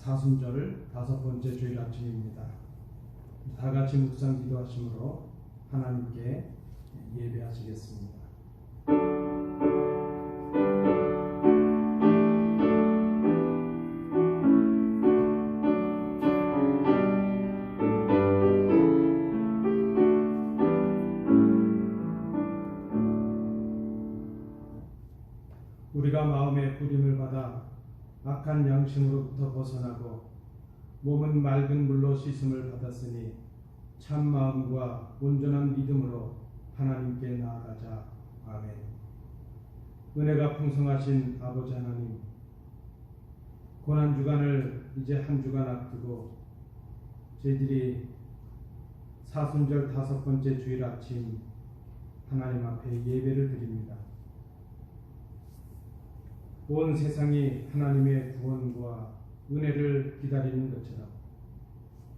사순절 5번째 주일 아침입니다. 다 같이 묵상 기도하심으로 하나님께 예배하시겠습니다. 우리가 마음의 뿌림을 받아 악한 양심으로부터 벗어나고 몸은 맑은 물로 씻음을 받았으니 참 마음과 온전한 믿음으로 하나님께 나아가자. 아멘. 은혜가 풍성하신 아버지 하나님, 고난주간을 이제 한 주간 앞두고 저희들이 사순절 5번째 주일 아침 하나님 앞에 예배를 드립니다. 온 세상이 하나님의 구원과 은혜를 기다리는 것처럼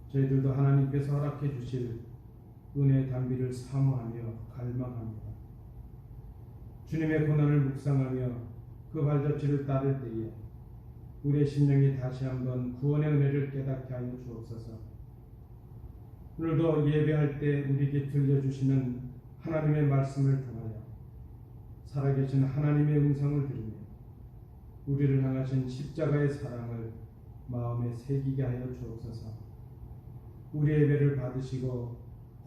저희들도 하나님께서 허락해 주실 은혜의 단비를 사모하며 갈망합니다. 주님의 고난을 묵상하며 그 발자취를 따를 때에 우리의 심령이 다시 한번 구원의 은혜를 깨닫게 하여 주옵소서. 오늘도 예배할 때 우리에게 들려주시는 하나님의 말씀을 통하여 살아계신 하나님의 음성을 들으며 우리를 향하신 십자가의 사랑을 마음에 새기게 하여 주옵소서. 우리의 예배를 받으시고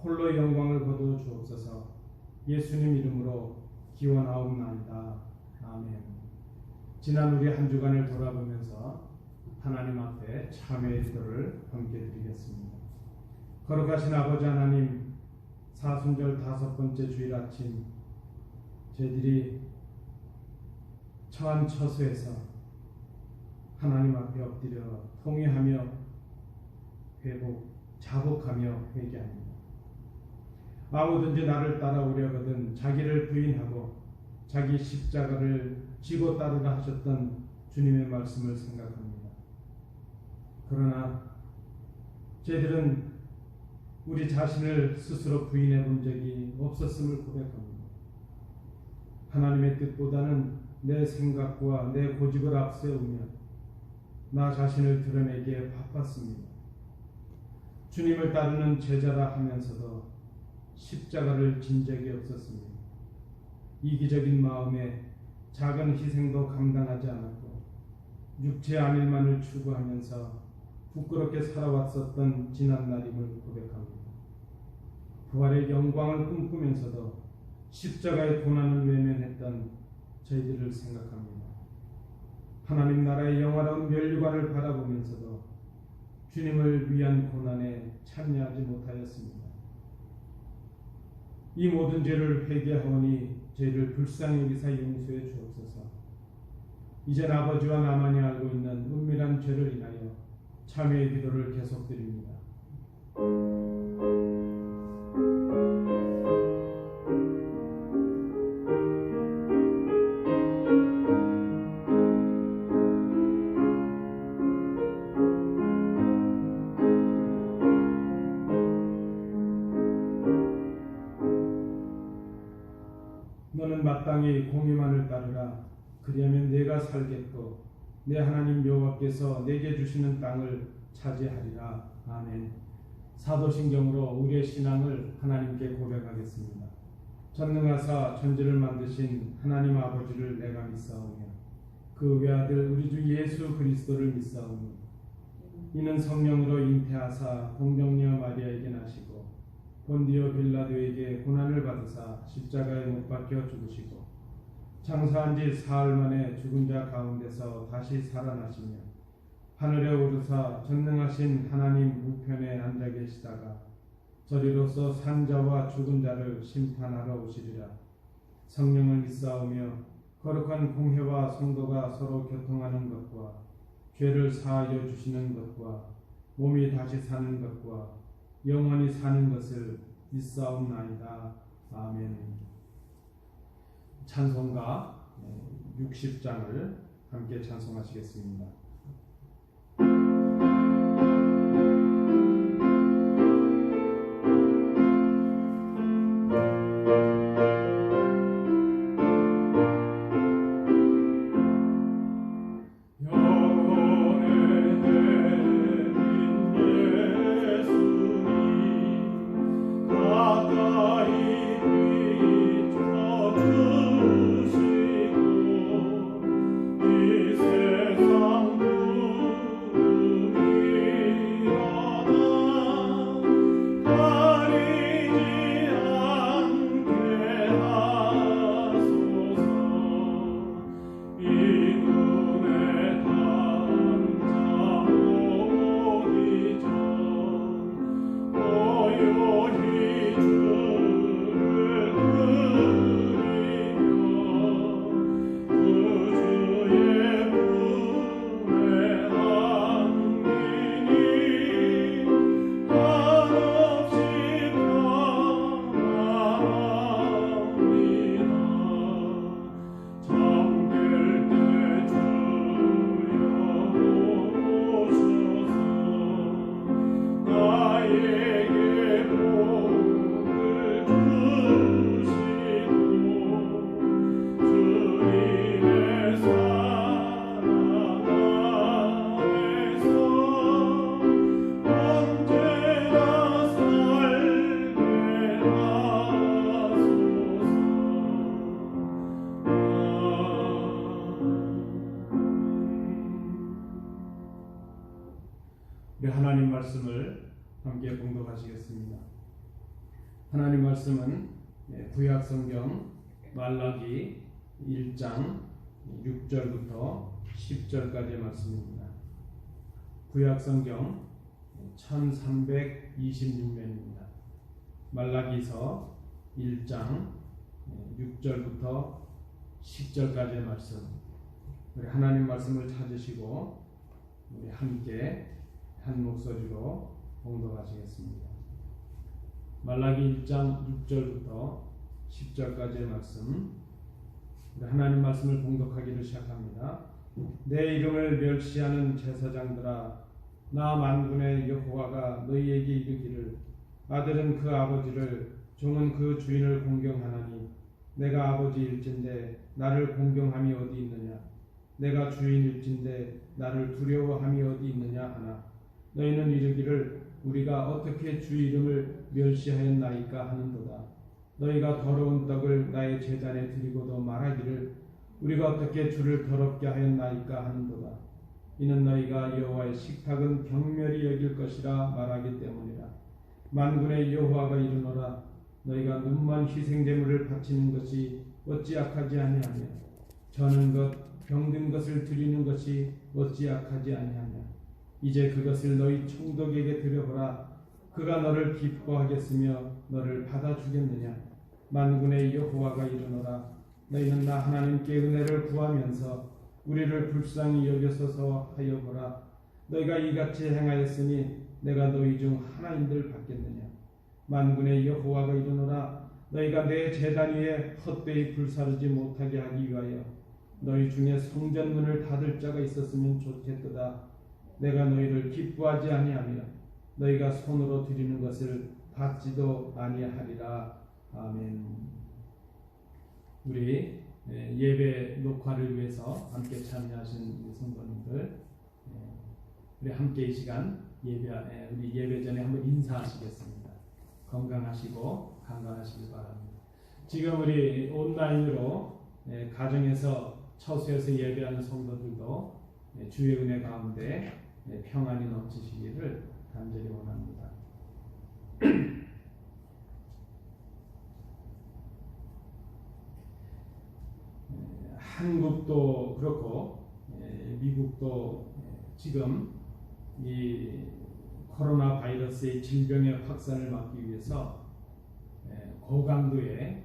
홀로 영광을 거두어 주옵소서. 예수님 이름으로 기원하옵나이다. 아멘. 지난 우리 한 주간을 돌아보면서 하나님 앞에 참회의 기도를 함께 드리겠습니다. 거룩하신 아버지 하나님, 사순절 5번째 주일 아침 저희들이 처한 처소에서 하나님 앞에 엎드려 통회하며 자복하며 회개합니다. 아무든지 나를 따라오려거든 자기를 부인하고 자기 십자가를 지고 따르라 하셨던 주님의 말씀을 생각합니다. 그러나 저희들은 우리 자신을 스스로 부인해 본 적이 없었음을 고백합니다. 하나님의 뜻보다는 내 생각과 내 고집을 앞세우며 나 자신을 드러내기에 바빴습니다. 주님을 따르는 제자라 하면서도 십자가를 진 적이 없었습니다. 이기적인 마음에 작은 희생도 감당하지 않았고 육체 안일만을 추구하면서 부끄럽게 살아왔었던 지난 날임을 고백합니다. 부활의 영광을 꿈꾸면서도 십자가의 고난을 외면했던 저희들을 생각합니다. 하나님 나라의 영화로운 면류관을 바라보면서도 주님을 위한 고난에 참여하지 못하였습니다. 이 모든 죄를 회개하오니 저희를 불쌍히 여기사 용서해 주옵소서. 이젠 아버지와 나만이 알고 있는 은밀한 죄를 인하여 참회의 기도를 계속드립니다. 너는 마땅히 공의만을 따르라. 그리하면 내가 살겠고 내 하나님 여호와께서 내게 주시는 땅을 차지하리라. 아멘. 사도신경으로 우리의 신앙을 하나님께 고백하겠습니다. 전능하사 천지를 만드신 하나님 아버지를 내가 믿사오며 그 외아들 우리 주 예수 그리스도를 믿사오니 이는 성령으로 잉태하사 동정녀 마리아에게 나시고 본디오 빌라도에게 고난을 받으사 십자가에 못 박혀 죽으시고 장사한 지 사흘 만에 죽은 자 가운데서 다시 살아나시며 하늘에 오르사 전능하신 하나님 우편에 앉아 계시다가 저리로서 산 자와 죽은 자를 심판하러 오시리라. 성령을 믿사오며 거룩한 공회와 성도가 서로 교통하는 것과 죄를 사하여 주시는 것과 몸이 다시 사는 것과 영원히 사는 것을 믿사옵나이다. 아멘. 찬송가 60장을 함께 찬송하시겠습니다. 영혼을 하나님 말씀을 함께 봉독하시겠습니다. 하나님 말씀은 구약 성경 말라기 1장 6절부터 10절까지의 말씀입니다. 구약 성경 1326면입니다. 말라기서 1장 6절부터 10절까지의 말씀. 우리 하나님 말씀을 찾으시고 우리 함께 한 목소리로 봉독하시겠습니다. 말라기 1장 6절부터 10절까지의 말씀. 우리 하나님 말씀을 봉독하기를 시작합니다. 내 이름을 멸시하는 제사장들아, 나 만군의 여호와가 너희에게 이르기를, 아들은 그 아버지를, 종은 그 주인을 공경하나니 내가 아버지일진데 나를 공경함이 어디 있느냐? 내가 주인일진데 나를 두려워함이 어디 있느냐 하나, 너희는 이르기를 우리가 어떻게 주 이름을 멸시하였나이까 하는도다. 너희가 더러운 떡을 나의 제단에 드리고도 말하기를 우리가 어떻게 주를 더럽게 하였나이까 하는도다. 이는 너희가 여호와의 식탁은 경멸히 여길 것이라 말하기 때문이라. 만군의 여호와가 이르노라, 너희가 눈먼 희생제물을 바치는 것이 어찌 악하지 아니하며 저는 것 병든 것을 드리는 것이 어찌 악하지 아니하냐. 이제 그것을 너희 총독에게 드려보라. 그가 너를 기뻐하겠으며 너를 받아주겠느냐. 만군의 여호와가 이르노라, 너희는 나 하나님께 은혜를 구하면서 우리를 불쌍히 여겨서서 하여 보라. 너희가 이같이 행하였으니 내가 너희 중 하나인들 받겠느냐. 만군의 여호와가 이르노라, 너희가 내 제단 위에 헛되이 불사르지 못하게 하기 위하여 너희 중에 성전문을 닫을 자가 있었으면 좋겠도다. 내가 너희를 기뻐하지 아니하며 너희가 손으로 드리는 것을 받지도 아니하리라. 아멘. 우리 예배 녹화를 위해서 함께 참여하신 성도님들, 우리 함께 이 시간 우리 예배 전에 한번 인사하시겠습니다. 건강하시고 강건하시길 바랍니다. 지금 우리 온라인으로 가정에서 처소에서 예배하는 성도들도 주의 은혜 가운데 평안이 넘치시기를 간절히 원합니다. 한국도 그렇고 미국도 지금 이 코로나 바이러스의 질병의 확산을 막기 위해서 고강도의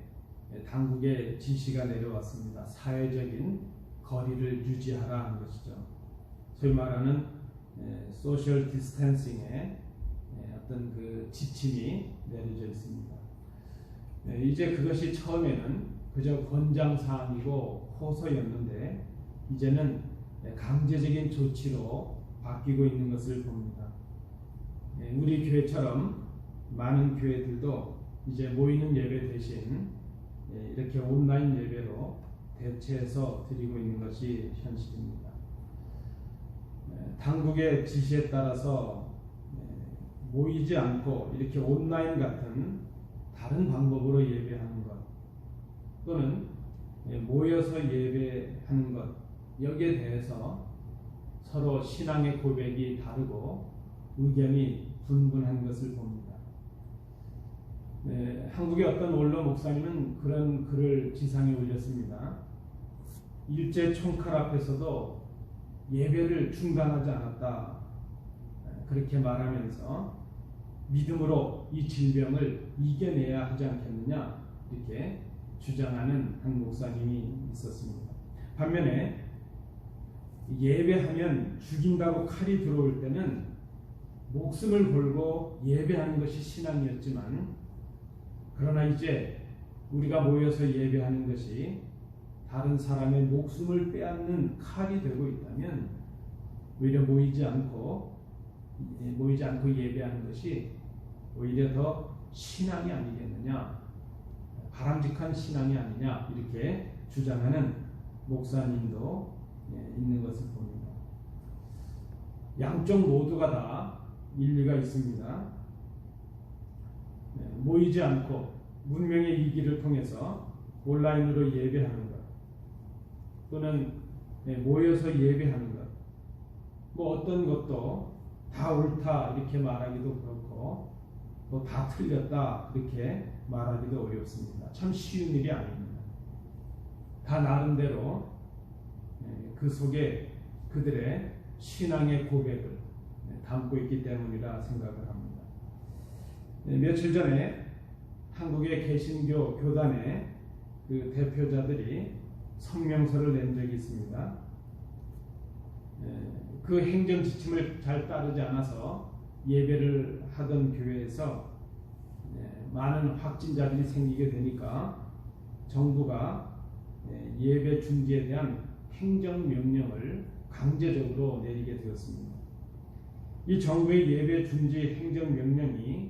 당국의 지시가 내려왔습니다. 사회적인 거리를 유지하라 하는 것이죠. 소위 말하는 소셜 디스턴싱의 어떤 그 지침이 내려져 있습니다. 이제 그것이 처음에는 그저 권장 사항이고 호소였는데 이제는 강제적인 조치로 바뀌고 있는 것을 봅니다. 우리 교회처럼 많은 교회들도 이제 모이는 예배 대신 이렇게 온라인 예배로 대체해서 드리고 있는 것이 현실입니다. 당국의 지시에 따라서 모이지 않고 이렇게 온라인 같은 다른 방법으로 예배하는 것, 또는 모여서 예배하는 것, 여기에 대해서 서로 신앙의 고백이 다르고 의견이 분분한 것을 봅니다. 한국의 어떤 원로 목사님은 그런 글을 지상에 올렸습니다. 일제 총칼 앞에서도 예배를 중단하지 않았다, 그렇게 말하면서 믿음으로 이 질병을 이겨내야 하지 않겠느냐, 이렇게 주장하는 한 목사님이 있었습니다. 반면에 예배하면 죽인다고 칼이 들어올 때는 목숨을 걸고 예배하는 것이 신앙이었지만, 그러나 이제 우리가 모여서 예배하는 것이 다른 사람의 목숨을 빼앗는 칼이 되고 있다면 오히려 모이지 않고 예배하는 것이 오히려 더 신앙이 아니겠느냐, 바람직한 신앙이 아니냐, 이렇게 주장하는 목사님도 있는 것을 봅니다. 양쪽 모두가 다 일리가 있습니다. 모이지 않고 문명의 이기를 통해서 온라인으로 예배하는 것, 또는 모여서 예배하는 것, 어떤 것도 다 옳다 이렇게 말하기도 그렇고 또 다 틀렸다 그렇게 말하기도 어렵습니다. 참 쉬운 일이 아닙니다. 다 나름대로 그 속에 그들의 신앙의 고백을 담고 있기 때문이라 생각을 합니다. 며칠 전에 한국의 개신교 교단의 그 대표자들이 성명서를 낸 적이 있습니다. 그 행정 지침을 잘 따르지 않아서 예배를 하던 교회에서 많은 확진자들이 생기게 되니까 정부가 예배 중지에 대한 행정명령을 강제적으로 내리게 되었습니다. 이 정부의 예배 중지 행정명령이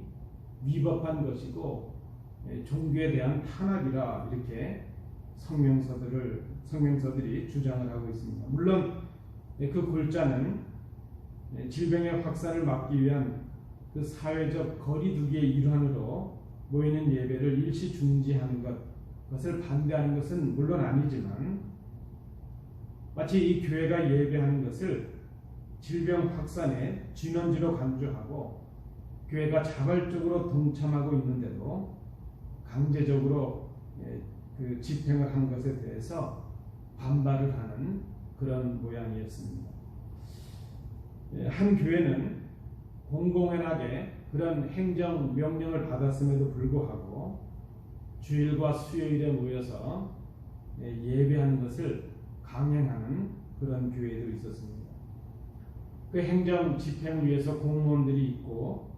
위법한 것이고 종교에 대한 탄압이라 이렇게 성명서들이 주장을 하고 있습니다. 물론 그 골자는 질병의 확산을 막기 위한 그 사회적 거리두기의 일환으로 모이는 예배를 일시 중지하는 것을 반대하는 것은 물론 아니지만 마치 이 교회가 예배하는 것을 질병 확산의 진원지로 간주하고 교회가 자발적으로 동참하고 있는데도 강제적으로 그 집행을 한 것에 대해서 반발을 하는 그런 모양이었습니다. 한 교회는 공공연하게 그런 행정 명령을 받았음에도 불구하고 주일과 수요일에 모여서 예배하는 것을 강행하는 그런 교회도 있었습니다. 그 행정 집행을 위해서 공무원들이 있고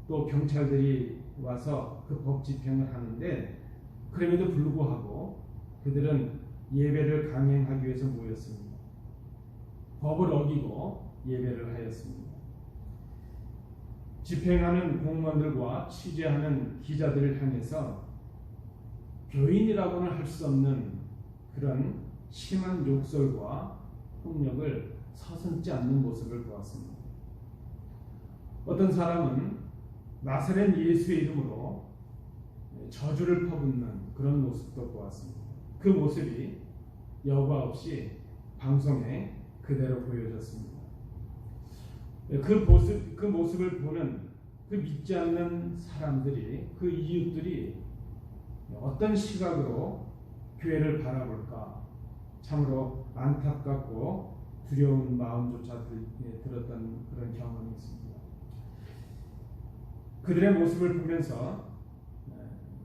또 경찰들이 와서 그 법 집행을 하는데 그럼에도 불구하고 그들은 예배를 강행하기 위해서 모였습니다. 법을 어기고 예배를 하였습니다. 집행하는 공무원들과 취재하는 기자들을 향해서 교인이라고는 할 수 없는 그런 심한 욕설과 폭력을 서슴지 않는 모습을 보았습니다. 어떤 사람은 나사렛 예수의 이름으로 저주를 퍼붓는 그런 모습도 보았습니다. 그 모습이 여과 없이 방송에 그대로 보여졌습니다. 그 모습을 보는 그 믿지 않는 사람들이, 그 이웃들이 어떤 시각으로 교회를 바라볼까 참으로 안타깝고 두려운 마음조차 들었던 그런 경험이 있습니다. 그들의 모습을 보면서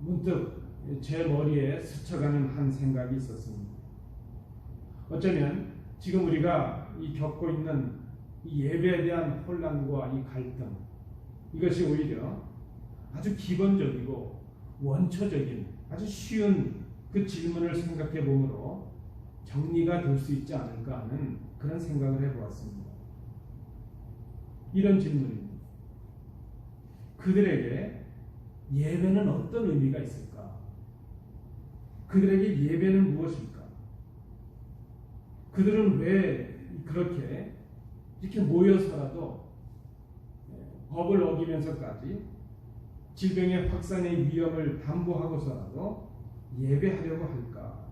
문득 제 머리에 스쳐가는 한 생각이 있었습니다. 어쩌면 지금 우리가 겪고 있는 이 예배에 대한 혼란과 이 갈등, 이것이 오히려 아주 기본적이고 원초적인 아주 쉬운 그 질문을 생각해 보므로 정리가 될 수 있지 않을까 하는 그런 생각을 해보았습니다. 이런 질문입니다. 그들에게 예배는 어떤 의미가 있을까? 그들에게 예배는 무엇일까? 그들은 왜 그렇게 이렇게 모여서라도 법을 어기면서까지 질병의 확산의 위험을 담보하고서라도 예배하려고 할까?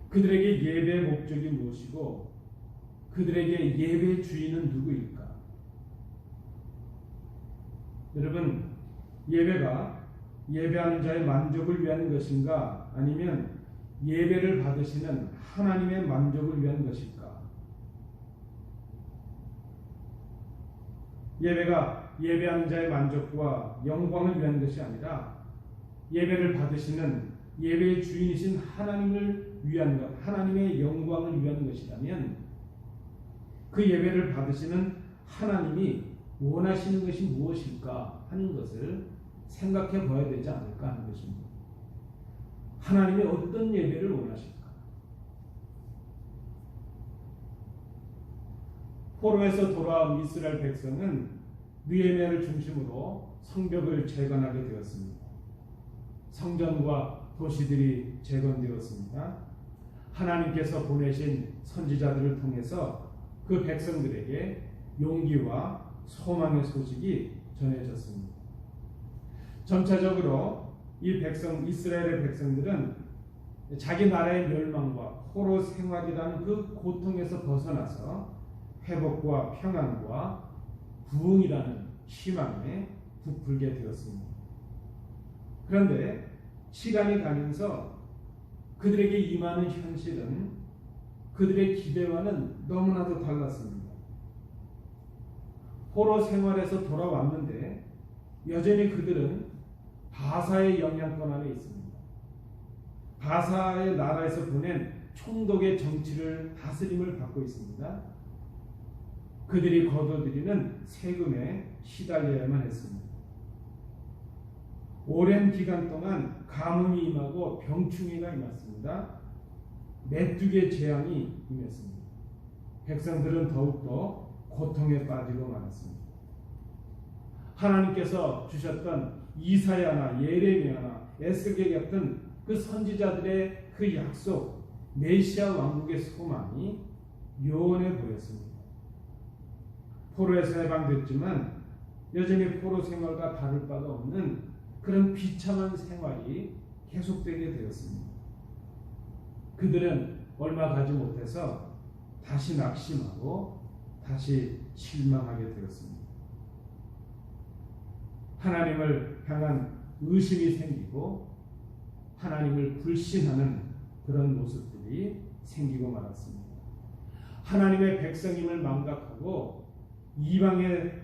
그들에게 예배의 목적이 무엇이고 그들에게 예배의 주인은 누구일까? 여러분, 예배가 예배하는 자의 만족을 위한 것인가? 아니면 예배를 받으시는 하나님의 만족을 위한 것일까? 예배가 예배하는 자의 만족과 영광을 위한 것이 아니라 예배를 받으시는 예배의 주인이신 하나님을 위한 것, 하나님의 영광을 위한 것이라면 그 예배를 받으시는 하나님이 원하시는 것이 무엇일까 하는 것을 생각해 봐야 되지 않을까 하는 것입니다. 하나님이 어떤 예배를 원하실까? 포로에서 돌아온 이스라엘 백성은 느헤미야를 중심으로 성벽을 재건하게 되었습니다. 성전과 도시들이 재건되었습니다. 하나님께서 보내신 선지자들을 통해서 그 백성들에게 용기와 소망의 소식이 전해졌습니다. 점차적으로 이 이스라엘의 백성들은 자기 나라의 멸망과 포로 생활이라는 그 고통에서 벗어나서 회복과 평안과 부흥이라는 희망에 부풀게 되었습니다. 그런데 시간이 가면서 그들에게 임하는 현실은 그들의 기대와는 너무나도 달랐습니다. 포로 생활에서 돌아왔는데 여전히 그들은 바사의 영향권 안에 있습니다. 바사의 나라에서 보낸 총독의 정치를 다스림을 받고 있습니다. 그들이 거둬들이는 세금에 시달려야만 했습니다. 오랜 기간 동안 가뭄이 임하고 병충해가 임했습니다. 메뚜기의 재앙이 임했습니다. 백성들은 더욱더 고통에 빠지고 말았습니다. 하나님께서 주셨던 이사야나 예레미야나 에스겔 같은 그 선지자들의 그 약속, 메시아 왕국의 소망이 요원해 보였습니다. 포로에서 해방됐지만 여전히 포로 생활과 다를 바가 없는 그런 비참한 생활이 계속되게 되었습니다. 그들은 얼마 가지 못해서 다시 낙심하고 다시 실망하게 되었습니다. 하나님을 향한 의심이 생기고 하나님을 불신하는 그런 모습들이 생기고 말았습니다. 하나님의 백성임을 망각하고 이방의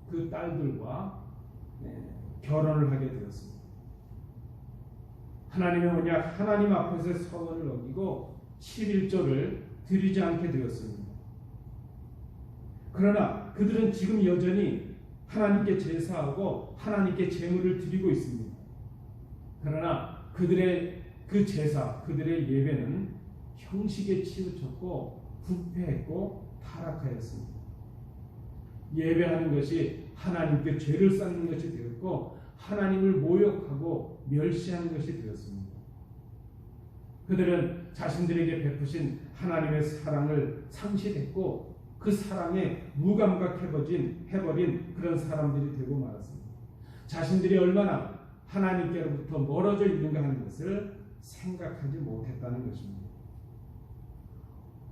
그 딸들과 결혼을 하게 되었습니다. 하나님의 언약, 하나님 앞에서 서원을 어기고 11조를 드리지 않게 되었습니다. 그러나 그들은 지금 여전히 하나님께 제사하고 하나님께 제물을 드리고 있습니다. 그러나 그들의 그 제사, 그들의 예배는 형식에 치우쳤고 부패했고 타락하였습니다. 예배하는 것이 하나님께 죄를 쌓는 것이 되었고 하나님을 모욕하고 멸시하는 것이 되었습니다. 그들은 자신들에게 베푸신 하나님의 사랑을 상실했고 그 사랑에 무감각해버린 그런 사람들이 되고 말았습니다. 자신들이 얼마나 하나님께로부터 멀어져 있는가 하는 것을 생각하지 못했다는 것입니다.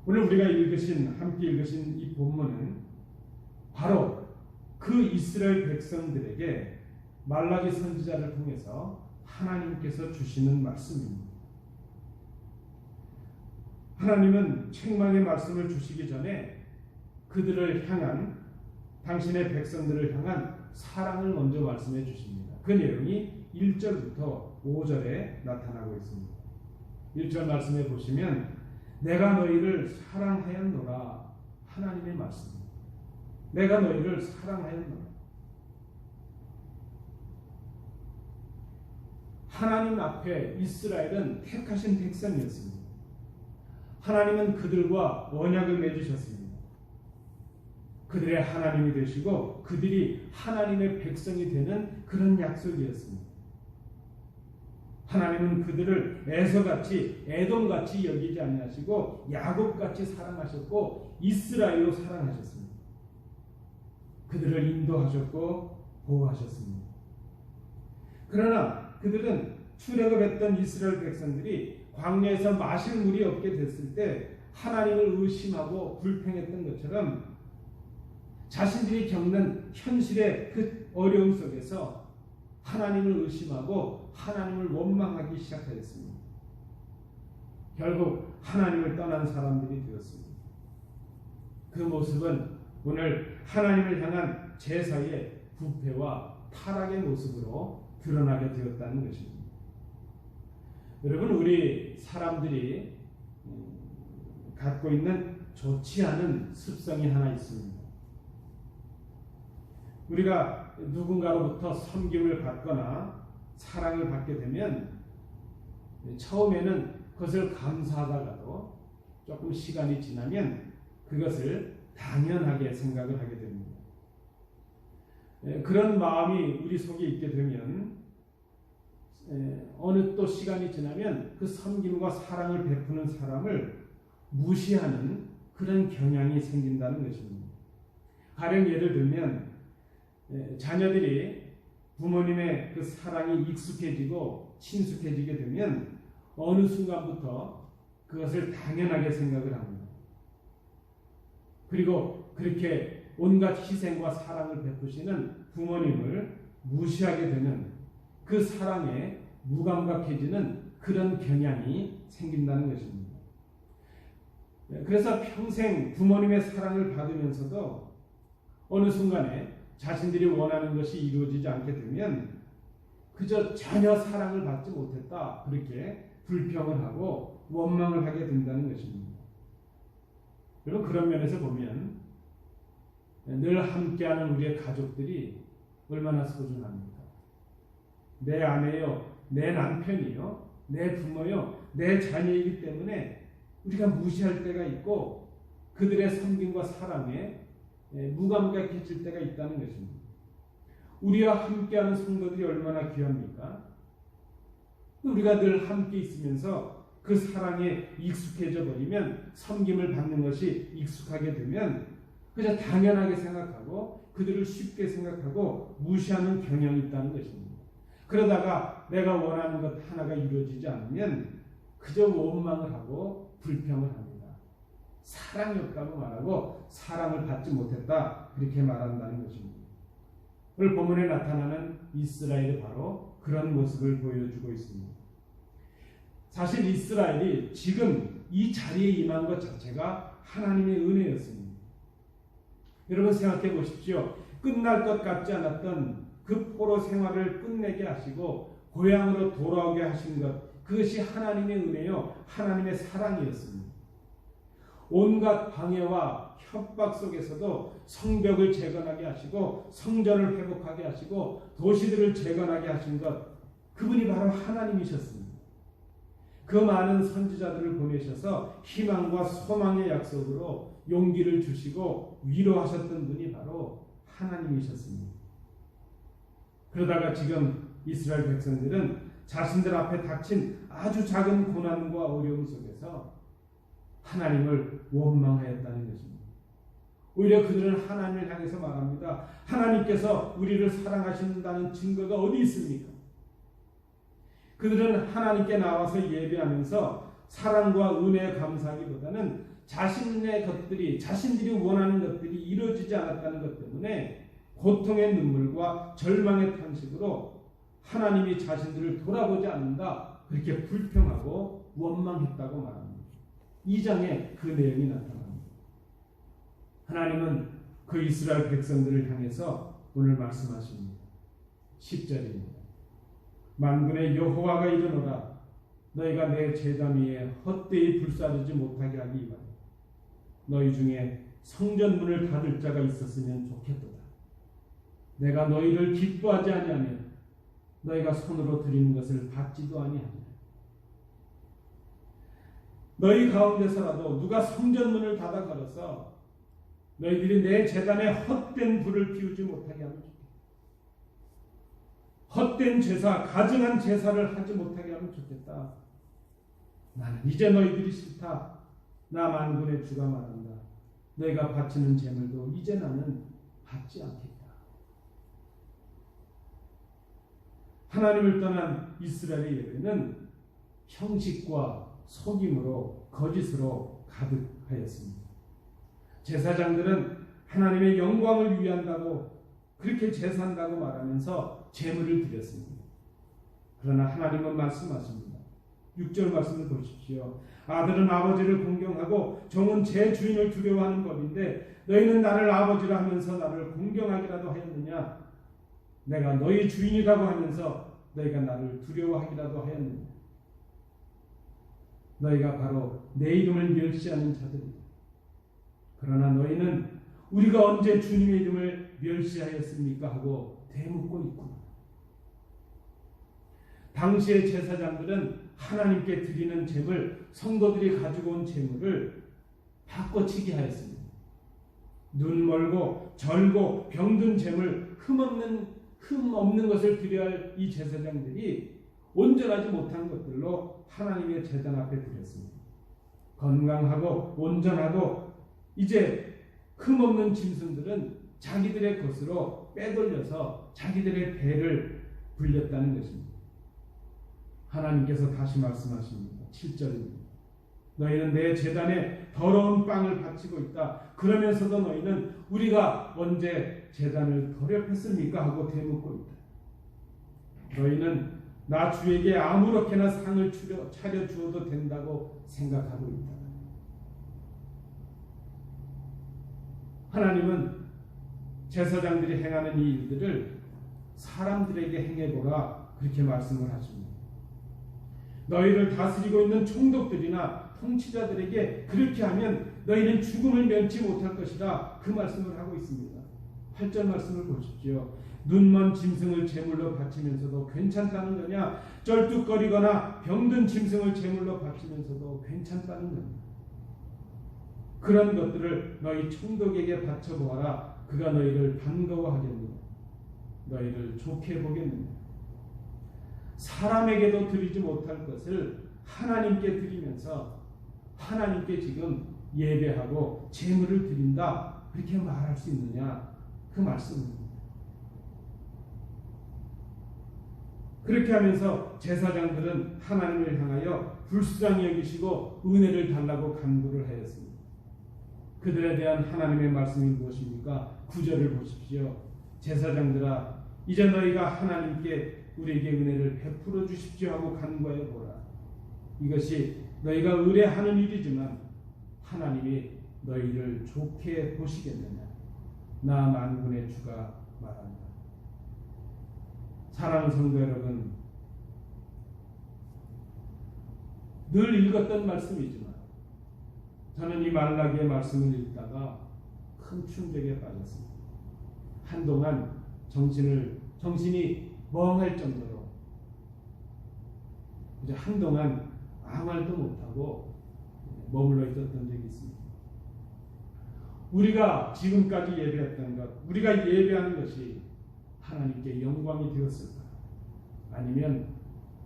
오늘 우리가 함께 읽으신 이 본문은 바로 그 이스라엘 백성들에게 말라기 선지자를 통해서 하나님께서 주시는 말씀입니다. 하나님은 책망의 말씀을 주시기 전에 그들을 향한 당신의 백성들을 향한 사랑을 먼저 말씀해 주십니다. 그 내용이 1절부터 5절에 나타나고 있습니다. 1절 말씀해 보시면 내가 너희를 사랑하였노라 하나님의 말씀입니다. 내가 너희를 사랑하였노라. 하나님 앞에 이스라엘은 택하신 백성이었습니다. 하나님은 그들과 언약을 맺으셨습니다. 그들의 하나님이 되시고 그들이 하나님의 백성이 되는 그런 약속이었습니다. 하나님은 그들을 에서같이 에돔같이 여기지 아니하시고 야곱같이 사랑하셨고 이스라엘로 사랑하셨습니다. 그들을 인도하셨고 보호하셨습니다. 그러나 그들은 출애굽했던 이스라엘 백성들이 광야에서 마실 물이 없게 됐을 때 하나님을 의심하고 불평했던 것처럼 자신들이 겪는 현실의 그 어려움 속에서 하나님을 의심하고 하나님을 원망하기 시작하였습니다. 결국 하나님을 떠난 사람들이 되었습니다. 그 모습은 오늘 하나님을 향한 제사의 부패와 타락의 모습으로 드러나게 되었다는 것입니다. 여러분, 우리 사람들이 갖고 있는 좋지 않은 습성이 하나 있습니다. 우리가 누군가로부터 섬김을 받거나 사랑을 받게 되면 처음에는 그것을 감사하다가도 조금 시간이 지나면 그것을 당연하게 생각을 하게 됩니다. 그런 마음이 우리 속에 있게 되면 어느 또 시간이 지나면 그 섬김과 사랑을 베푸는 사람을 무시하는 그런 경향이 생긴다는 것입니다. 가령 예를 들면 자녀들이 부모님의 그 사랑이 익숙해지고 친숙해지게 되면 어느 순간부터 그것을 당연하게 생각을 합니다. 그리고 그렇게 온갖 희생과 사랑을 베푸시는 부모님을 무시하게 되는 그 사랑에 무감각해지는 그런 경향이 생긴다는 것입니다. 그래서 평생 부모님의 사랑을 받으면서도 어느 순간에 자신들이 원하는 것이 이루어지지 않게 되면 그저 전혀 사랑을 받지 못했다, 그렇게 불평을 하고 원망을 하게 된다는 것입니다. 여러분, 그런 면에서 보면 늘 함께하는 우리의 가족들이 얼마나 소중합니까? 내 아내요, 내 남편이요, 내 부모요, 내 자녀이기 때문에 우리가 무시할 때가 있고 그들의 섬김과 사랑에 무감각해질 때가 있다는 것입니다. 우리와 함께하는 성도들이 얼마나 귀합니까? 우리가 늘 함께 있으면서 그 사랑에 익숙해져 버리면, 섬김을 받는 것이 익숙하게 되면 그저 당연하게 생각하고 그들을 쉽게 생각하고 무시하는 경향이 있다는 것입니다. 그러다가 내가 원하는 것 하나가 이루어지지 않으면 그저 원망을 하고 불평을 합니다. 사랑이 없다고 말하고 사랑을 받지 못했다, 그렇게 말한다는 것입니다. 오늘 본문에 나타나는 이스라엘이 바로 그런 모습을 보여주고 있습니다. 사실 이스라엘이 지금 이 자리에 임한 것 자체가 하나님의 은혜였습니다. 여러분, 생각해 보십시오. 끝날 것 같지 않았던 그 포로 생활을 끝내게 하시고 고향으로 돌아오게 하신 것, 그것이 하나님의 은혜요, 하나님의 사랑이었습니다. 온갖 방해와 협박 속에서도 성벽을 재건하게 하시고 성전을 회복하게 하시고 도시들을 재건하게 하신 것, 그분이 바로 하나님이셨습니다. 그 많은 선지자들을 보내셔서 희망과 소망의 약속으로 용기를 주시고 위로하셨던 분이 바로 하나님이셨습니다. 그러다가 지금 이스라엘 백성들은 자신들 앞에 닥친 아주 작은 고난과 어려움 속에서 하나님을 원망하였다는 것입니다. 오히려 그들은 하나님을 향해서 말합니다. 하나님께서 우리를 사랑하신다는 증거가 어디 있습니까? 그들은 하나님께 나와서 예배하면서 사랑과 은혜에 감사하기보다는 자신의 것들이, 자신들이 원하는 것들이 이루어지지 않았다는 것 때문에 고통의 눈물과 절망의 탄식으로 하나님이 자신들을 돌아보지 않는다, 그렇게 불평하고 원망했다고 말합니다. 2장에 그 내용이 나타납니다. 하나님은 그 이스라엘 백성들을 향해서 오늘 말씀하십니다. 10절입니다. 만군의 여호와가 이르노라, 너희가 내 제단 위에 헛되이 불사르지 못하게 하기 위하여 너희 중에 성전 문을 닫을 자가 있었으면 좋겠도다. 내가 너희를 기뻐하지 아니하면 너희가 손으로 드리는 것을 받지도 아니하리라. 너희 가운데서라도 누가 성전 문을 닫아 걸어서 너희들이 내 제단에 헛된 불을 피우지 못하게 하면 좋겠다. 헛된 제사, 가증한 제사를 하지 못하게 하면 좋겠다. 나는 이제 너희들이 싫다. 나 만군의 주가 말한다. 너희가 바치는 제물도 이제 나는 받지 않겠다. 하나님을 떠난 이스라엘의 예배는 형식과 속임으로, 거짓으로 가득하였습니다. 제사장들은 하나님의 영광을 위한다고 그렇게 제사한다고 말하면서 제물을 드렸습니다. 그러나 하나님은 말씀하십니다. 6절 말씀을 보십시오. 아들은 아버지를 공경하고 종은 제 주인을 두려워하는 법인데 너희는 나를 아버지라 하면서 나를 공경하기라도 하였느냐? 내가 너희 주인이라고 하면서 너희가 나를 두려워하기라도 하였느냐? 너희가 바로 내 이름을 멸시하는 자들이다. 그러나 너희는 우리가 언제 주님의 이름을 멸시하였습니까? 하고 되묻고 있구나. 당시의 제사장들은 하나님께 드리는 제물, 성도들이 가지고 온 제물을 바꿔치기 하였습니다. 눈 멀고 절고 병든 제물, 흠 없는 것을 드려야 할 이 제사장들이 온전하지 못한 것들로 하나님의 제단 앞에 드렸습니다. 건강하고 온전하고 이제 흠 없는 짐승들은 자기들의 것으로 빼돌려서 자기들의 배를 불렸다는 것입니다. 하나님께서 다시 말씀하십니다. 7절입니다. 너희는 내 제단에 더러운 빵을 바치고 있다. 그러면서도 너희는 우리가 언제 제단을 더럽혔습니까? 하고 되묻고 있다. 너희는 나 주에게 아무렇게나 상을 차려 주어도 된다고 생각하고 있다. 하나님은 제사장들이 행하는 이 일들을 사람들에게 행해보라 그렇게 말씀을 하십니다. 너희를 다스리고 있는 총독들이나 통치자들에게 그렇게 하면 너희는 죽음을 면치 못할 것이라 그 말씀을 하고 있습니다. 8절 말씀을 보십시오. 눈먼 짐승을 제물로 바치면서도 괜찮다는 거냐? 쩔뚝거리거나 병든 짐승을 제물로 바치면서도 괜찮다는 거냐? 그런 것들을 너희 총독에게 바쳐보아라. 그가 너희를 반가워하겠느냐? 너희를 좋게 보겠느냐? 사람에게도 드리지 못할 것을 하나님께 드리면서 하나님께 지금 예배하고 제물을 드린다 그렇게 말할 수 있느냐? 그 말씀입니다. 그렇게 하면서 제사장들은 하나님을 향하여 불쌍히 여기시고 은혜를 달라고 간구를 하였습니다. 그들에 대한 하나님의 말씀이 무엇입니까? 9절을 보십시오. 제사장들아 이제 너희가 하나님께 우리에게 은혜를 베풀어 주십시오 하고 간구하여 보라. 이것이 너희가 의뢰하는 일이지만 하나님이 너희를 좋게 보시겠느냐? 나 만군의 주가 말한다. 사랑하는 성도 여러분, 늘 읽었던 말씀이지만 저는 이 말라기의 말씀을 읽다가 큰 충격에 빠졌습니다. 한동안 정신이 멍할 정도로 이제 한동안 아무 말도 못하고 머물러 있었던 적이 있습니다. 우리가 지금까지 예배했던 것, 우리가 예배하는 것이 하나님께 영광이 되었을까? 아니면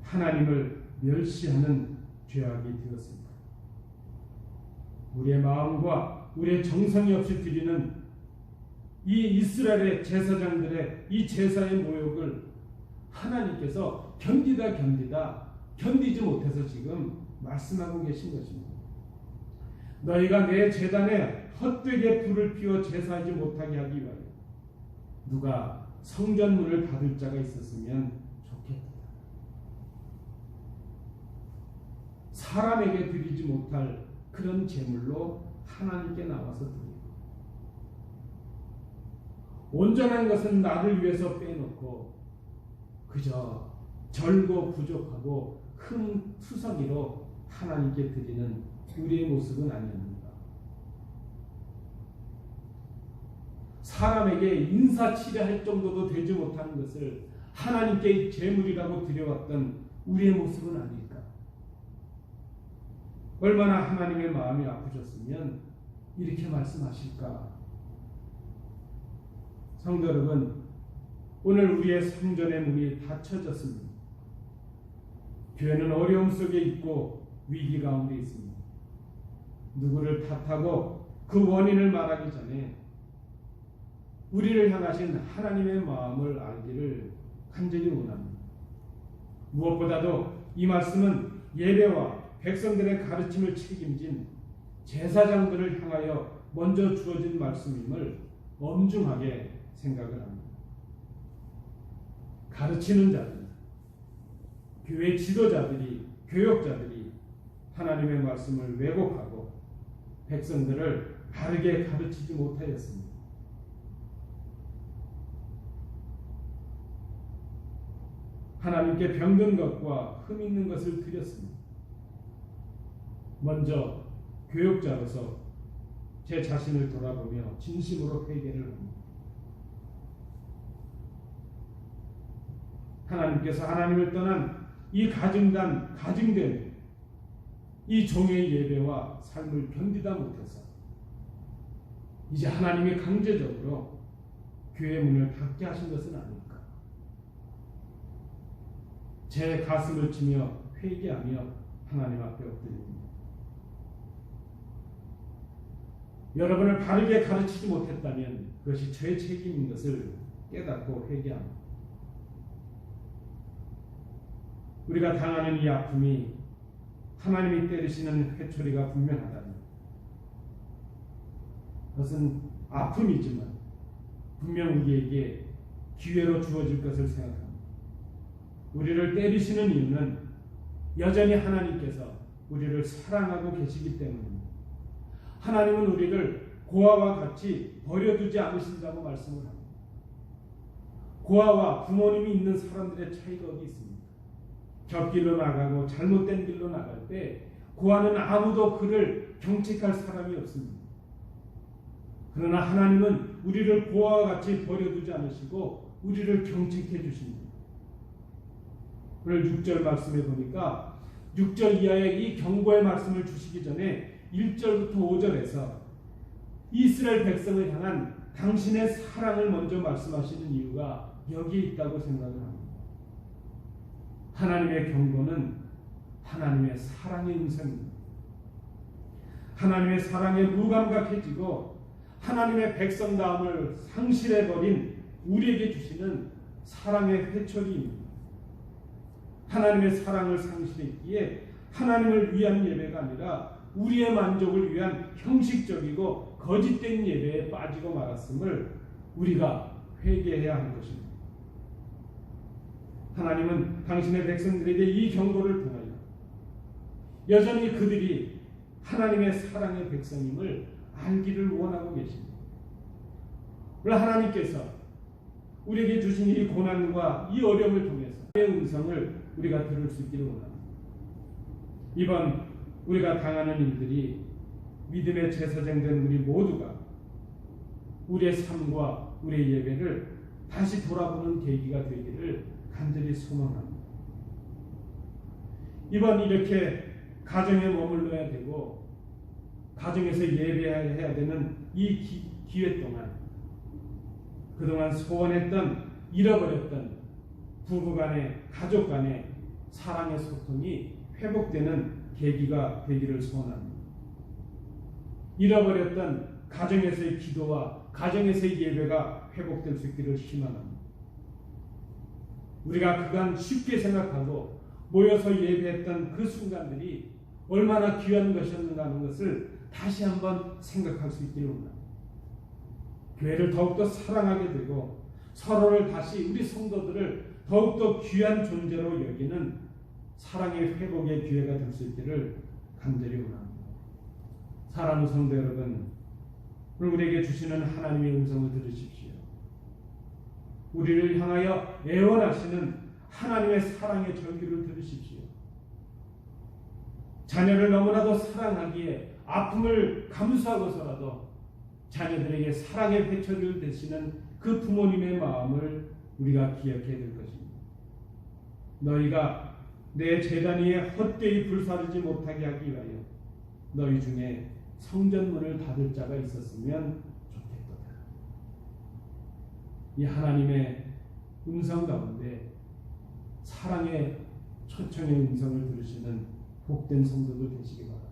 하나님을 멸시하는 죄악이 되었을까? 우리의 마음과 우리의 정성이 없이 드리는 이 이스라엘의 제사장들의 이 제사의 모욕을 하나님께서 견디지 못해서 지금 말씀하고 계신 것입니다. 너희가 내 제단에 헛되게 불을 피워 제사하지 못하게 하기 위하여 누가 성전문을 닫을 자가 있었으면 좋겠다. 사람에게 드리지 못할 그런 제물로 하나님께 나와서 드리고 온전한 것은 나를 위해서 빼놓고 그저 절고 부족하고 흠투성이로 하나님께 드리는 우리의 모습은 아니었는가. 사람에게 인사치레할 정도도 되지 못하는 것을 하나님께 제물이라고 드려왔던 우리의 모습은 아닐까. 얼마나 하나님의 마음이 아프셨으면 이렇게 말씀하실까. 성도 여러분, 오늘 우리의 성전의 문이 닫혀졌습니다. 교회는 어려움 속에 있고 위기 가운데 있습니다. 누구를 탓하고 그 원인을 말하기 전에 우리를 향하신 하나님의 마음을 알기를 간절히 원합니다. 무엇보다도 이 말씀은 예배와 백성들의 가르침을 책임진 제사장들을 향하여 먼저 주어진 말씀임을 엄중하게 생각을 합니다. 가르치는 자들, 교회 지도자들이, 교역자들이 하나님의 말씀을 왜곡하고 백성들을 바르게 가르치지 못하였습니다. 하나님께 병든 것과 흠 있는 것을 드렸습니다. 먼저 교역자로서 제 자신을 돌아보며 진심으로 회개를 합니다. 하나님께서 하나님을 떠난 이 가증된 이 종의 예배와 삶을 견디다 못해서 이제 하나님이 강제적으로 교회 문을 닫게 하신 것은 아닐까. 제 가슴을 치며 회개하며 하나님 앞에 엎드립니다. 여러분을 바르게 가르치지 못했다면 그것이 저의 책임인 것을 깨닫고 회개합니다. 우리가 당하는 이 아픔이 하나님이 때리시는 회초리가 분명하다니, 그것은 아픔이지만 분명 우리에게 기회로 주어질 것을 생각합니다. 우리를 때리시는 이유는 여전히 하나님께서 우리를 사랑하고 계시기 때문입니다. 하나님은 우리를 고아와 같이 버려두지 않으신다고 말씀을 합니다. 고아와 부모님이 있는 사람들의 차이가 어디 있습니까? 곁길로 나가고 잘못된 길로 나갈 때 고아는 아무도 그를 경책할 사람이 없습니다. 그러나 하나님은 우리를 고아와 같이 버려두지 않으시고 우리를 경책해 주십니다. 오늘 6절 말씀에 보니까 6절 이하의 이 경고의 말씀을 주시기 전에 1절부터 5절에서 이스라엘 백성을 향한 당신의 사랑을 먼저 말씀하시는 이유가 여기에 있다고 생각을 합니다. 하나님의 경고는 하나님의 사랑의 음성입니다. 하나님의 사랑에 무감각해지고 하나님의 백성다움을 상실해버린 우리에게 주시는 사랑의 회초리입니다. 하나님의 사랑을 상실했기에 하나님을 위한 예배가 아니라 우리의 만족을 위한 형식적이고 거짓된 예배에 빠지고 말았음을 우리가 회개해야 하는 것입니다. 하나님은 당신의 백성들에게 이 경고를 통하여 여전히 그들이 하나님의 사랑의 백성임을 알기를 원하고 계십니다. 그러나 하나님께서 우리에게 주신 이 고난과 이 어려움을 통해서 의 음성을 우리가 들을 수 있기를 원합니다. 이번 우리가 당하는 일들이 믿음의 제사장된 우리 모두가 우리의 삶과 우리의 예배를 다시 돌아보는 계기가 되기를 간절히 소망합니다. 이번 이렇게 가정에 머물러야 되고 가정에서 예배해야 되는 이 기회 동안 그동안 소원했던 잃어버렸던 부부간의 가족간의 사랑의 소통이 회복되는 계기가 되기를 소원합니다. 잃어버렸던 가정에서의 기도와 가정에서의 예배가 회복될 수 있기를 희망합니다. 우리가 그간 쉽게 생각하고 모여서 예배했던 그 순간들이 얼마나 귀한 것이었는가 하는 것을 다시 한번 생각할 수 있기를 원합니다. 교회를 더욱더 사랑하게 되고 서로를 다시 우리 성도들을 더욱더 귀한 존재로 여기는 사랑의 회복의 기회가 될 수 있기를 간절히 원합니다. 사랑하는 성도 여러분, 오늘 우리에게 주시는 하나님의 음성을 들으십시오. 우리를 향하여 애원하시는 하나님의 사랑의 절규를 들으십시오. 자녀를 너무나도 사랑하기에 아픔을 감수하고서라도 자녀들에게 사랑의 회초리를 되시는 그 부모님의 마음을 우리가 기억해야 될 것입니다. 너희가 내 제단 위에 헛되이 불사르지 못하게 하기 위하여 너희 중에 성전문을 닫을 자가 있었으면 좋겠도다. 이 하나님의 음성 가운데 사랑의 초청의 음성을 들으시는 복된 성도들 되시기 바랍니다.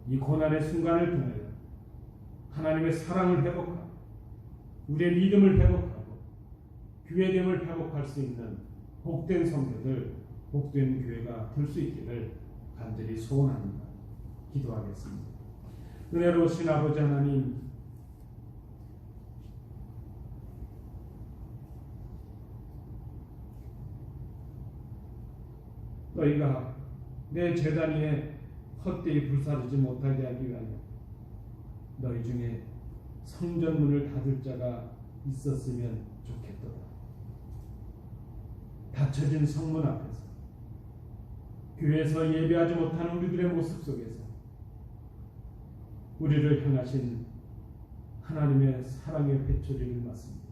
이 고난의 순간을 통하여 하나님의 사랑을 회복하고 우리의 믿음을 회복하고 교회됨을 회복할 수 있는 복된 성도들, 복된 교회가 될 수 있기를 간절히 소원합니다. 기도하겠습니다. 은혜로우신 아버지 하나님, 너희가 내 제단 위에 헛되이 불사르지 못하게 하기 위하여 너희 중에 성전문을 닫을 자가 있었으면 좋겠도다. 닫혀진 성문 앞에서 교회에서 예배하지 못하는 우리들의 모습 속에서 우리를 향하신 하나님의 사랑의 회초리를 맞습니다.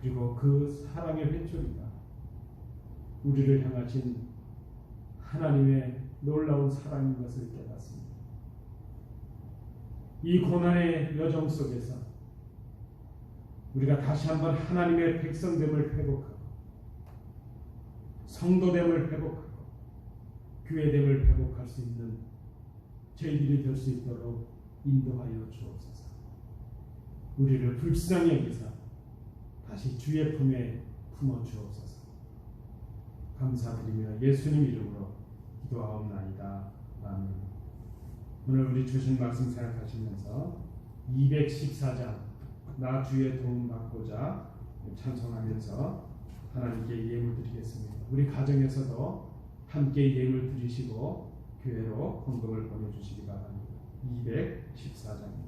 그리고 그 사랑의 회초리가 우리를 향하신 하나님의 놀라운 사랑인 것을 깨닫습니다. 이 고난의 여정 속에서 우리가 다시 한번 하나님의 백성됨을 회복하고 성도됨을 회복하고 교회됨을 회복할 수 있는 저희들이 될 수 있도록 인도하여 주옵소서. 우리를 불쌍히 여기사 다시 주의 품에 품어 주옵소서. 감사드리며 예수님 이름으로 기도하옵나이다. 아멘. 오늘 우리 주신 말씀 생각하시면서 214장 나 주의 도움 받고자 찬송하면서 하나님께 예물 드리겠습니다. 우리 가정에서도 함께 예물 드리시고 교회로 헌금을 보내주시기 바랍니다. 214장입니다.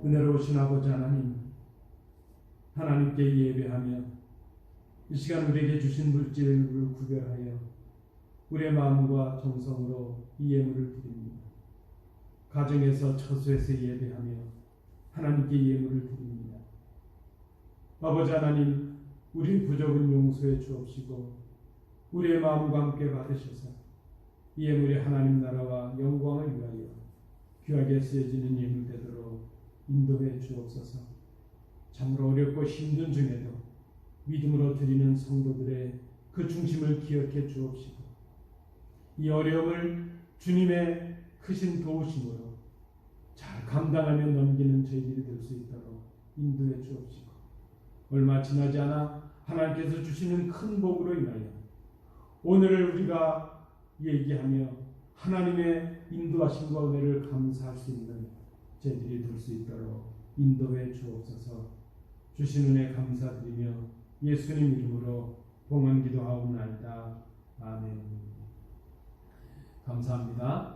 은혜로우신 아버지 하나님, 하나님께 예배하며 이 시간 우리에게 주신 물질을 구별하여 우리의 마음과 정성으로 이 예물을 드립니다. 가정에서 처소에서 예배하며 하나님께 예물을 드립니다. 아버지 하나님, 우리 부족은 용서해 주옵시고 우리의 마음과 함께 받으셔서 이 예물이 하나님 나라와 영광을 위하여 귀하게 쓰여지는 예물 되도록 인도해 주옵소서. 참으로 어렵고 힘든 중에도 믿음으로 드리는 성도들의 그 중심을 기억해 주옵시고 이 어려움을 주님의 크신 도우심으로 잘 감당하며 넘기는 저희들이 될 수 있도록 인도해 주옵시고 얼마 지나지 않아 하나님께서 주시는 큰 복으로 인하여 오늘을 우리가 얘기하며 하나님의 인도하심과 은혜를 감사할 수 있는 저희들이 될 수 있도록 인도해 주옵소서. 주신 은혜 감사드리며 예수님 이름으로 봉헌 기도하옵나이다. 아멘. 감사합니다.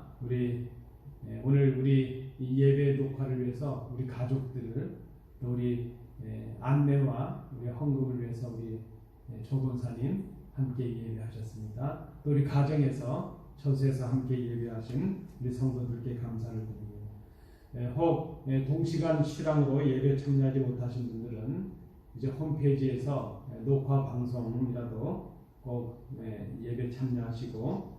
오늘 우리 예배 녹화를 위해서 우리 가족들을 또 우리 안내와 우리 헌금을 위해서 우리 조건사님 함께 예배하셨습니다. 또 우리 가정에서 처소에서 함께 예배하신 우리 성도들께 감사를 드립니다. 혹 동시간 실황으로 예배 참여하지 못하신 분들은 이제 홈페이지에서 녹화 방송이라도 꼭 예배 참여하시고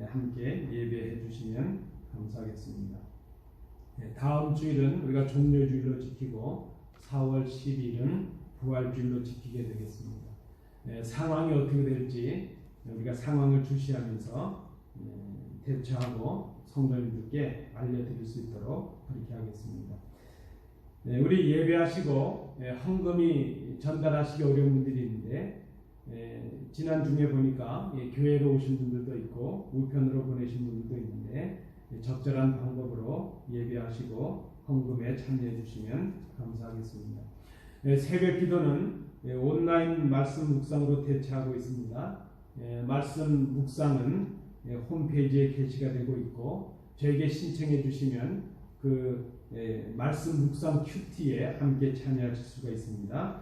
함께 예배해 주시면 감사하겠습니다. 다음 주일은 우리가 종료주일로 지키고 4월 10일은 부활주일로 지키게 되겠습니다. 상황이 어떻게 될지 우리가 상황을 주시하면서 대처하고 성도님들께 알려드릴 수 있도록 그렇게 하겠습니다. 우리 예배하시고 헌금이 전달하시기 어려운 분들이 있는데 지난 중에 보니까 교회로 오신 분들도 있고 우편으로 보내신 분들도 있는데 적절한 방법으로 예배하시고 헌금에 참여해 주시면 감사하겠습니다. 새벽 기도는 온라인 말씀 묵상으로 대체하고 있습니다. 말씀 묵상은 홈페이지에 게시가 되고 있고 저에게 신청해 주시면 그 말씀 묵상 큐티에 함께 참여하실 수가 있습니다.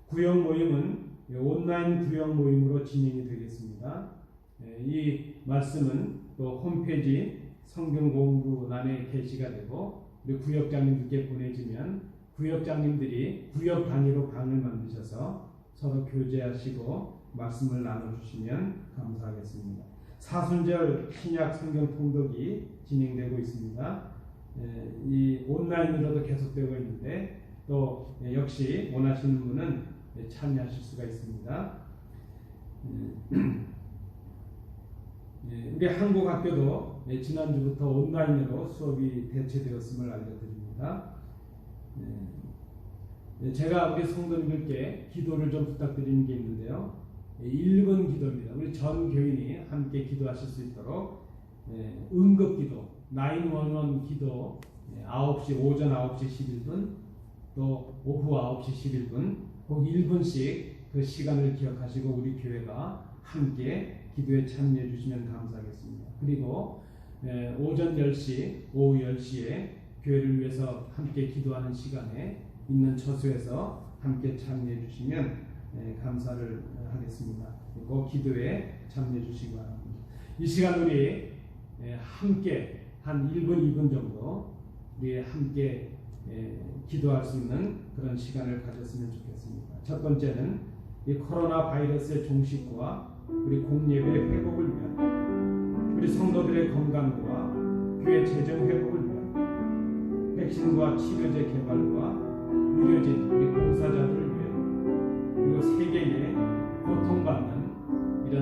구역 모임은 온라인 구역 모임으로 진행이 되겠습니다. 이 말씀은 또 홈페이지 성경 공부란에 게시가 되고 우리 구역장님들께 보내지면 구역장님들이 구역 단위로 방을 만드셔서 서로 교제하시고 말씀을 나눠주시면 감사하겠습니다. 사순절 신약 성경 통독이 진행되고 있습니다. 이 온라인으로도 계속되고 있는데 또 역시 원하시는 분은 참여하실 수가 있습니다. 우리 한국학교도 지난주부터 온라인으로 수업이 대체되었음을 알려드립니다. 제가 우리 성도님들께 기도를 좀 부탁드리는 게 있는데요. 1분 기도입니다. 우리 전 교인이 함께 기도하실 수 있도록 응급기도 911 기도 9시 오전 9시 11분 또 오후 9시 11분 꼭 1분씩 그 시간을 기억하시고 우리 교회가 함께 기도에 참여해 주시면 감사하겠습니다. 그리고 오전 10시 오후 10시에 교회를 위해서 함께 기도하는 시간에 있는 처소에서 함께 참여해 주시면 감사를 하겠습니다. 꼭 기도에 참여해 주시기 바랍니다. 이 시간 우리 함께 한 1분 2분 정도 우리 함께 기도할 수 있는 그런 시간을 가졌으면 좋겠습니다. 첫 번째는 이 코로나 바이러스의 종식과 우리 공예배 회복을 위한 우리 성도들의 건강과 교회 재정 회복을 위한 백신과 치료제 개발과 의료진 우리 봉사자들을 위한 그리고 세계에 고통받는 이런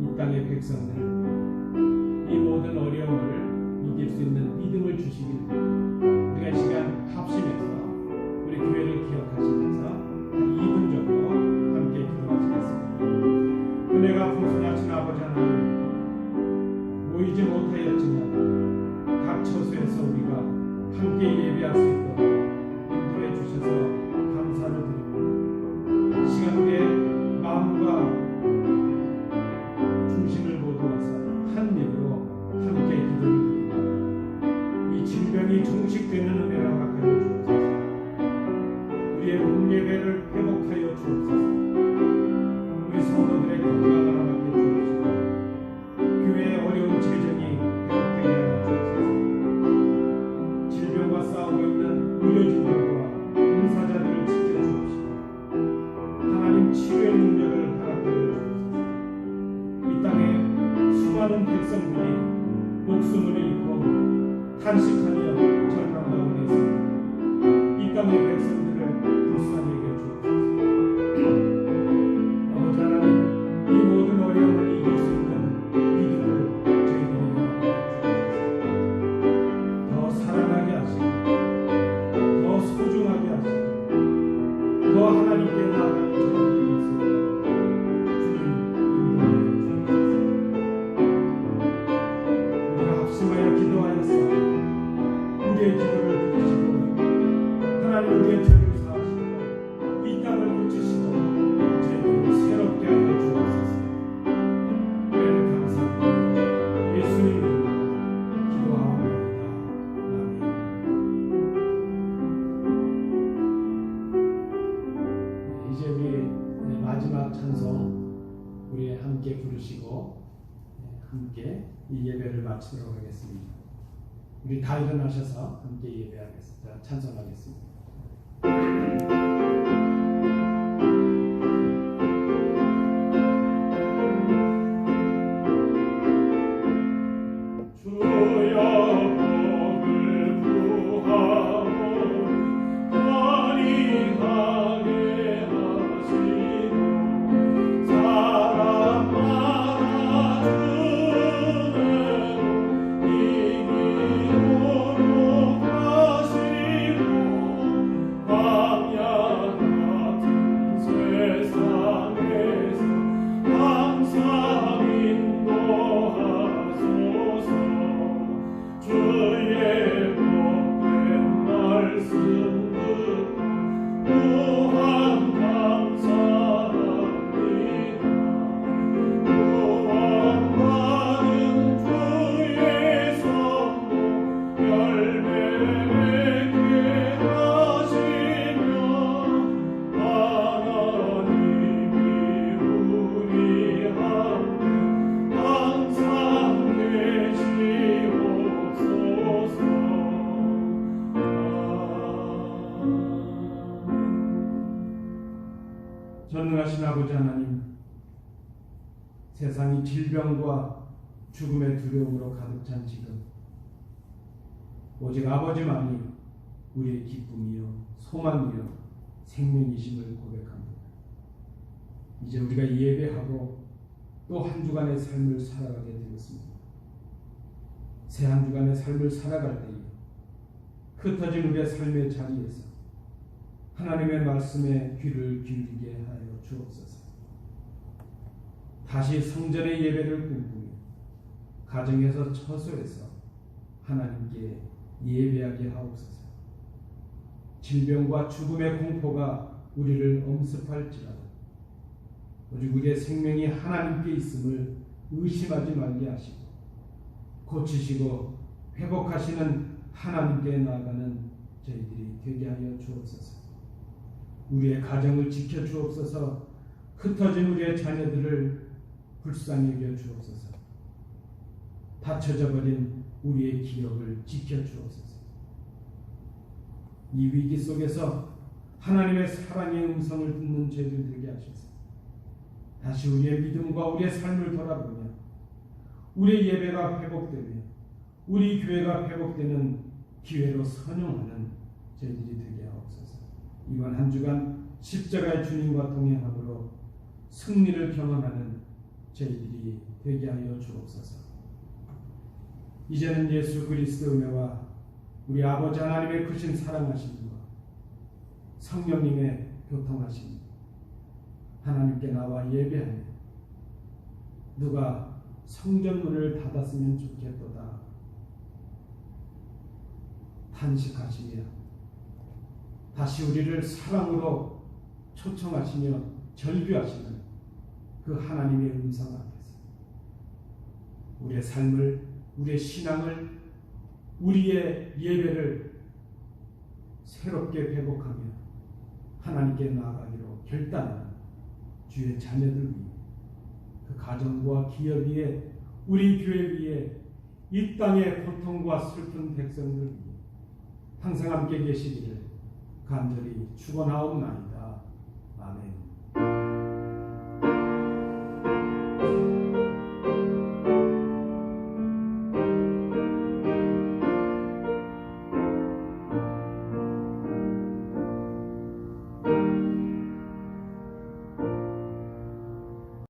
이 땅의 백성들을 위해 이 모든 어려움을 이길 수 있는 믿음을 주시길 우리가 이 시간 합심해서 우리 교회를 기억하시면서 한 2분 정도 함께 기도하시겠습니다. 은혜가 풍성하신 아버지 하나님 모이지 못하였지만 각 처소에서 우리가 함께 예배할 수 있도록 인도해 주셔서 감사를 드립니다. 이 시간 우리의 마음과 중심을 모두어서 한 입으로 함께 기도를 드립니다. 이 질병이 종식되는 은혜를 허락하여 주옵소서. 우리의 공예배를 회복하여 주옵소서. 우리 성도들의 건강을 허락해 주옵소서. 교회의 어려운 재정이 회복되게 하여 주옵소서. 질병과 싸우고 있는 의료진들과 봉사자들을 지켜주옵시고 하나님 치유의 능력을 허락하여 주옵소서. 이 땅에 수많은 백성들이 목숨을 잃고 탄식하며 절망 가운데 있습니다. 이 땅의 백성들을 불쌍히 여겨주옵소서. 아버지 하나님 이 모든 어려움을 이길 수 있는 믿음을 저희들이 허락하여 주옵소서. 더 사랑하게 하시고 더 소중하게 하시고 더 하나님께 나아가게 함께 부르시고 함께 이 예배를 마치도록 하겠습니다. 우리 다 일어나셔서 함께 예배하겠습니다. 찬송하겠습니다. 전능하신 아버지 하나님, 세상이 질병과 죽음의 두려움으로 가득 찬 지금 오직 아버지만이 우리의 기쁨이요 소망이요 생명이심을 고백합니다. 이제 우리가 예배하고 또 한 주간의 삶을 살아가게 되었습니다. 새 한 주간의 삶을 살아갈 때에 흩어진 우리의 삶의 자리에서 하나님의 말씀에 귀를 기울이게 하여 주옵소서. 다시 성전의 예배를 꿈꾸며 가정에서 처소에서 하나님께 예배하게 하옵소서. 질병과 죽음의 공포가 우리를 엄습할지라도 오직 우리의 생명이 하나님께 있음을 의심하지 말게 하시고 고치시고 회복하시는 하나님께 나아가는 저희들이 되게 하여 주옵소서. 우리의 가정을 지켜주옵소서. 흩어진 우리의 자녀들을 불쌍히 여겨 주옵소서. 닫혀져 버린 우리의 기억을 지켜주옵소서. 이 위기 속에서 하나님의 사랑의 음성을 듣는 저희들 되게 하소서. 다시 우리의 믿음과 우리의 삶을 돌아보며 우리의 예배가 회복되며 우리 교회가 회복되는 기회로 선용하는 저희들이 되게 하옵소서. 이번 한 주간 십자가의 주님과 동행함으로 승리를 경험하는 저희들이 되게 하여 주옵소서. 이제는 예수 그리스도의 은혜와 우리 아버지 하나님의 크신 사랑하심과 성령님의 교통하심 하나님께 나와 예배하며 누가 성전문을 닫았으면 좋겠도다 탄식하시며 다시 우리를 사랑으로 초청하시며 절규하시는 그 하나님의 음성 앞에서 우리의 삶을, 우리의 신앙을, 우리의 예배를 새롭게 회복하며 하나님께 나아가기로 결단하는 주의 자녀들 위해, 그 가정과 기업 위에, 우리 교회 위에, 이 땅의 고통과 슬픈 백성들 위해 항상 함께 계시기를 간절히 축원하옵나이다. 아멘.